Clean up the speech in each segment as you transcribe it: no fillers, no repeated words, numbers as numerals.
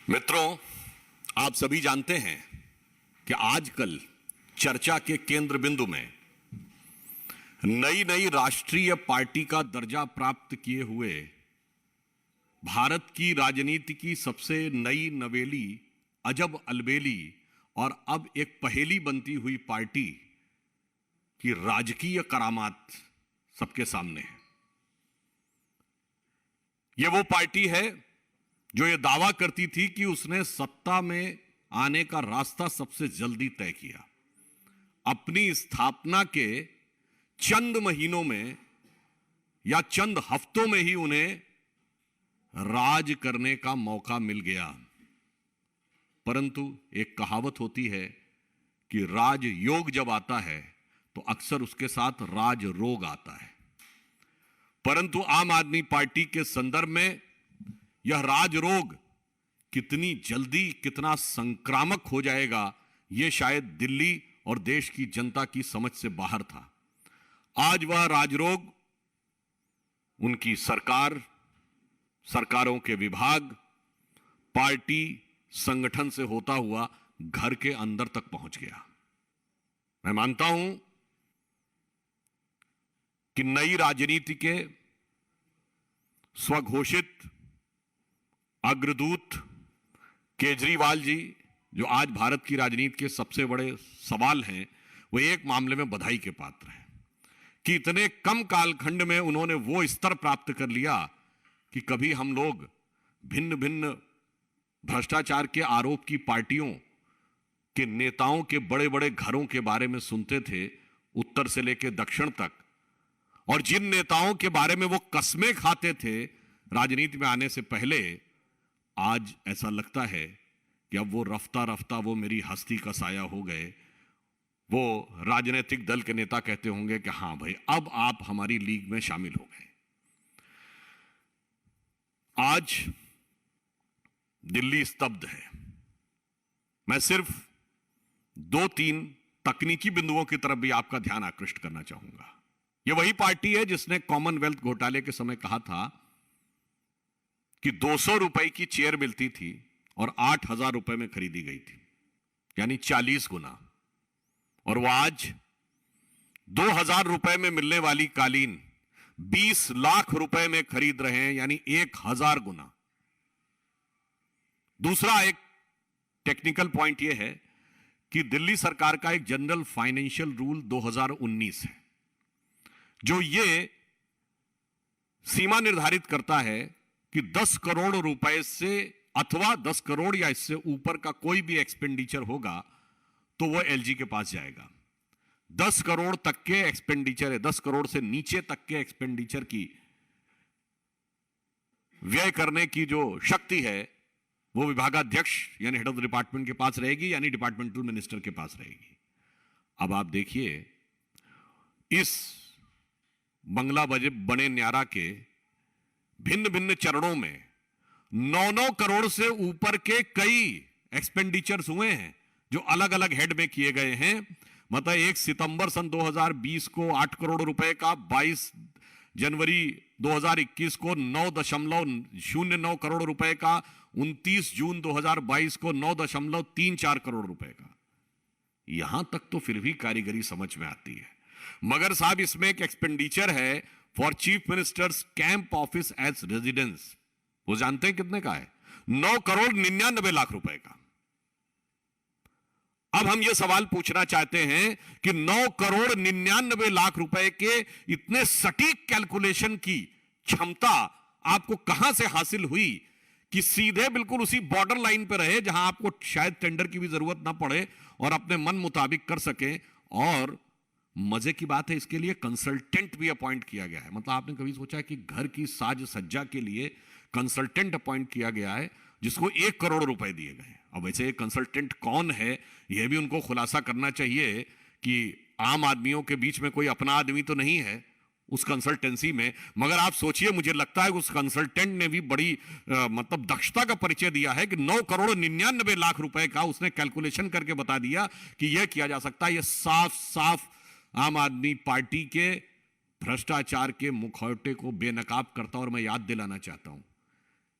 मित्रों, आप सभी जानते हैं कि आजकल चर्चा के केंद्र बिंदु में नई नई राष्ट्रीय पार्टी का दर्जा प्राप्त किए हुए भारत की राजनीति की सबसे नई नवेली, अजब अलबेली और अब एक पहेली बनती हुई पार्टी की राजकीय करामात सबके सामने है। यह वो पार्टी है जो ये दावा करती थी कि उसने सत्ता में आने का रास्ता सबसे जल्दी तय किया। अपनी स्थापना के चंद महीनों में या चंद हफ्तों में ही उन्हें राज करने का मौका मिल गया। परंतु एक कहावत होती है कि राज योग जब आता है तो अक्सर उसके साथ राज रोग आता है। परंतु आम आदमी पार्टी के संदर्भ में यह राजरोग कितनी जल्दी, कितना संक्रामक हो जाएगा, यह शायद दिल्ली और देश की जनता की समझ से बाहर था। आज वह राजरोग उनकी सरकार, सरकारों के विभाग, पार्टी, संगठन से होता हुआ घर के अंदर तक पहुंच गया। मैं मानता हूं कि नई राजनीति के स्वघोषित अग्रदूत केजरीवाल जी, जो आज भारत की राजनीति के सबसे बड़े सवाल हैं, वो एक मामले में बधाई के पात्र हैं कि इतने कम कालखंड में उन्होंने वो स्तर प्राप्त कर लिया कि कभी हम लोग भिन्न भिन्न भ्रष्टाचार के आरोप की पार्टियों के नेताओं के बड़े बड़े घरों के बारे में सुनते थे, उत्तर से लेकर दक्षिण तक, और जिन नेताओं के बारे में वो कस्में खाते थे राजनीति में आने से पहले, आज ऐसा लगता है कि अब वो रफ्ता रफ्ता वो मेरी हस्ती का साया हो गए। वो राजनीतिक दल के नेता कहते होंगे कि हां भाई, अब आप हमारी लीग में शामिल हो गए। आज दिल्ली स्तब्ध है। मैं सिर्फ 2-3 तकनीकी बिंदुओं की तरफ भी आपका ध्यान आकृष्ट करना चाहूंगा। यह वही पार्टी है जिसने कॉमनवेल्थ घोटाले के समय कहा था कि 200 रुपए की चेयर मिलती थी और 8,000 रुपए में खरीदी गई थी, यानी 40 गुना। और वो आज 2,000 रुपए में मिलने वाली कालीन 20 लाख रुपए में खरीद रहे हैं, यानी 1,000 गुना। दूसरा एक टेक्निकल पॉइंट यह है कि दिल्ली सरकार का एक जनरल फाइनेंशियल रूल 2019 है, जो ये सीमा निर्धारित करता है कि 10 करोड़ रुपए से अथवा 10 करोड़ या इससे ऊपर का कोई भी एक्सपेंडिचर होगा तो वो एलजी के पास जाएगा। 10 करोड़ तक के एक्सपेंडिचर है, 10 करोड़ से नीचे तक के एक्सपेंडिचर की व्यय करने की जो शक्ति है वो विभागाध्यक्ष यानी हेड ऑफ द डिपार्टमेंट के पास रहेगी, यानी डिपार्टमेंटल मिनिस्टर के पास रहेगी। अब आप देखिए, इस बंगला बने न्यारा के भिन्न भिन्न चरणों में 9-9 करोड़ से ऊपर के कई एक्सपेंडिचर्स हुए हैं जो अलग अलग हेड में किए गए हैं। मतलब 1 सितंबर सन 2020 को 8 करोड़ रुपए का, 22 जनवरी 2021 को 9.09 करोड़ रुपए का, 29 जून 2022 को 9.34 करोड़ रुपए का। यहां तक तो फिर भी कारीगरी समझ में आती है, मगर साहब इसमें एक एक्सपेंडिचर है for chief minister's camp office as residence. वो जानते हैं कितने का है? 9 करोड़ 99 लाख रुपए का। अब हम ये सवाल पूछना चाहते हैं कि 9 करोड़ 99 लाख रुपए के इतने सटीक कैलकुलेशन की क्षमता आपको कहां से हासिल हुई कि सीधे बिल्कुल उसी बॉर्डर लाइन पर रहे जहां आपको शायद टेंडर की भी जरूरत ना पड़े और अपने मन मुताबिक कर सके। और मजे की बात है, इसके लिए कंसल्टेंट भी अपॉइंट किया गया है। मतलब आपने कभी सोचा कि घर की साज सज्जा के लिए कंसल्टेंट अपॉइंट किया गया है जिसको 1 करोड़ रुपए दिए गए। अब वैसे ये कंसल्टेंट कौन है, यह भी उनको खुलासा करना चाहिए कि आम आदमियों के बीच में कोई अपना आदमी तो नहीं है उस कंसल्टेंसी में। मगर आप सोचिए, मुझे लगता है उस कंसल्टेंट ने भी बड़ी मतलब दक्षता का परिचय दिया है कि 9 करोड़ 99 लाख रुपए का उसने कैलकुलेशन करके बता दिया कि यह किया जा सकता है। यह साफ साफ आम आदमी पार्टी के भ्रष्टाचार के मुखौटे को बेनकाब करता। और मैं याद दिलाना चाहता हूं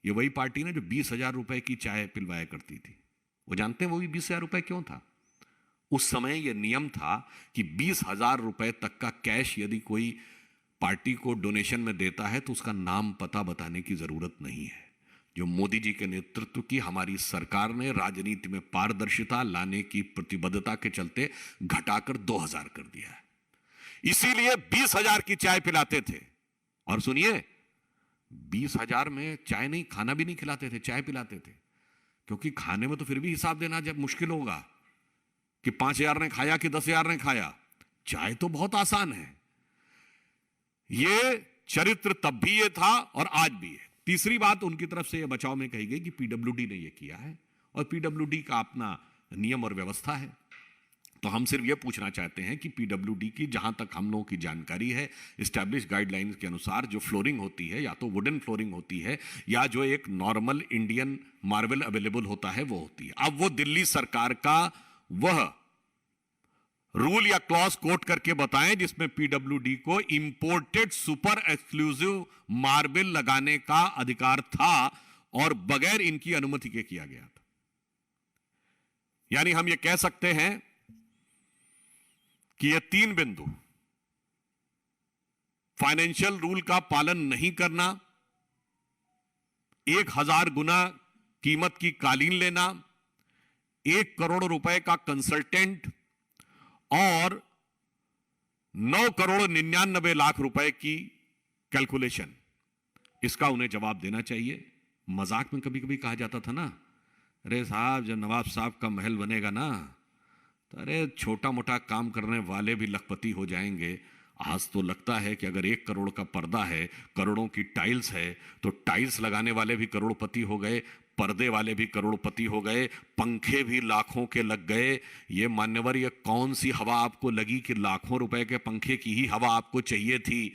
ये वही पार्टी ने जो 20,000 रुपए की चाय पिलवाया करती थी। वो जानते हैं वो भी 20,000 रुपए क्यों था? उस समय यह नियम था कि 20,000 रुपए तक का कैश यदि कोई पार्टी को डोनेशन में देता है तो उसका नाम पता बताने की जरूरत नहीं है। जो मोदी जी के नेतृत्व की हमारी सरकार ने राजनीति में पारदर्शिता लाने की प्रतिबद्धता के चलते घटाकर 2,000 कर दिया है। इसीलिए 20,000 की चाय पिलाते थे। और सुनिए, 20,000 में चाय नहीं, खाना भी नहीं खिलाते थे, चाय पिलाते थे। क्योंकि खाने में तो फिर भी हिसाब देना जब मुश्किल होगा कि 5,000 ने खाया कि 10,000 ने खाया। चाय तो बहुत आसान है। यह चरित्र तब भी ये था और आज भी है। तीसरी बात उनकी तरफ से यह बचाव में कही गई कि पीडब्ल्यूडी ने यह किया है और पीडब्ल्यूडी का अपना नियम और व्यवस्था है। तो हम सिर्फ यह पूछना चाहते हैं कि पीडब्ल्यूडी की जहां तक हम लोगों की जानकारी है, एस्टैब्लिश गाइडलाइंस के अनुसार जो फ्लोरिंग होती है या तो वुडन फ्लोरिंग होती है या जो एक नॉर्मल इंडियन मार्बल अवेलेबल होता है वो होती है। अब वो दिल्ली सरकार का वह रूल या क्लॉज कोट करके बताएं जिसमें पीडब्ल्यूडी को इंपोर्टेड सुपर एक्सक्लूसिव मार्बल लगाने का अधिकार था और बगैर इनकी अनुमति के किया गया था। यानी हम यह कह सकते हैं कि ये 3 बिंदु, फाइनेंशियल रूल का पालन नहीं करना, 1,000 गुना कीमत की कालीन लेना, 1 करोड़ रुपए का कंसल्टेंट और 9 करोड़ 99 लाख रुपए की कैलकुलेशन, इसका उन्हें जवाब देना चाहिए। मजाक में कभी कभी कहा जाता था ना, अरे साहब जब नवाब साहब का महल बनेगा ना तो अरे छोटा मोटा काम करने वाले भी लखपति हो जाएंगे। आज तो लगता है कि अगर 1 करोड़ का पर्दा है, करोड़ों की टाइल्स है, तो टाइल्स लगाने वाले भी करोड़पति हो गए, पर्दे वाले भी करोड़पति हो गए, पंखे भी लाखों के लग गए। ये मान्यवर, ये कौन सी हवा आपको लगी कि लाखों रुपए के पंखे की ही हवा आपको चाहिए थी?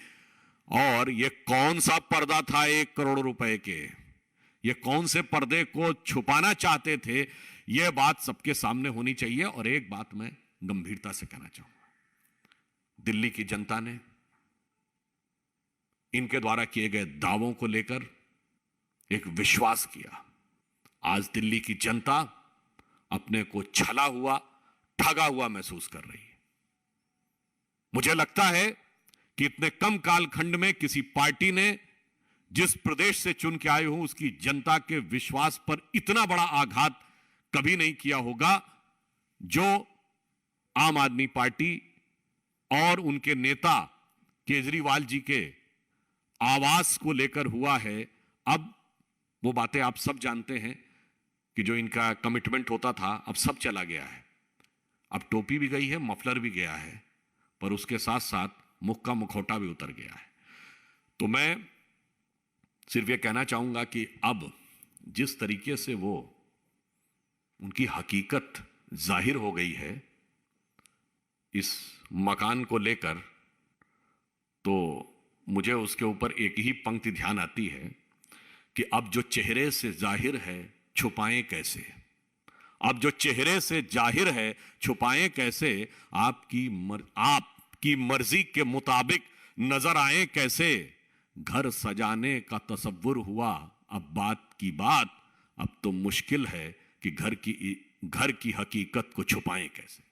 और ये कौन सा पर्दा था 1 करोड़ रुपए के? ये कौन से पर्दे को छुपाना चाहते थे? यह बात सबके सामने होनी चाहिए। और एक बात मैं गंभीरता से कहना चाहूंगा, दिल्ली की जनता ने इनके द्वारा किए गए दावों को लेकर एक विश्वास किया। आज दिल्ली की जनता अपने को छला हुआ, ठगा हुआ महसूस कर रही है। मुझे लगता है कि इतने कम कालखंड में किसी पार्टी ने जिस प्रदेश से चुन के आए हो उसकी जनता के विश्वास पर इतना बड़ा आघात कभी नहीं किया होगा जो आम आदमी पार्टी और उनके नेता केजरीवाल जी के आवास को लेकर हुआ है। अब वो बातें आप सब जानते हैं कि जो इनका कमिटमेंट होता था अब सब चला गया है। अब टोपी भी गई है, मफलर भी गया है, पर उसके साथ साथ मुख का मुखौटा भी उतर गया है। तो मैं सिर्फ ये कहना चाहूंगा कि अब जिस तरीके से वो उनकी हकीकत जाहिर हो गई है इस मकान को लेकर, तो मुझे उसके ऊपर एक ही पंक्ति ध्यान आती है कि अब जो चेहरे से जाहिर है छुपाएं कैसे? अब जो चेहरे से जाहिर है छुपाएं कैसे? आपकी मर्जी के मुताबिक नजर आए कैसे? घर सजाने का तसव्वुर हुआ अब बात की बात, अब तो मुश्किल है कि घर की हकीकत को छुपाएं कैसे।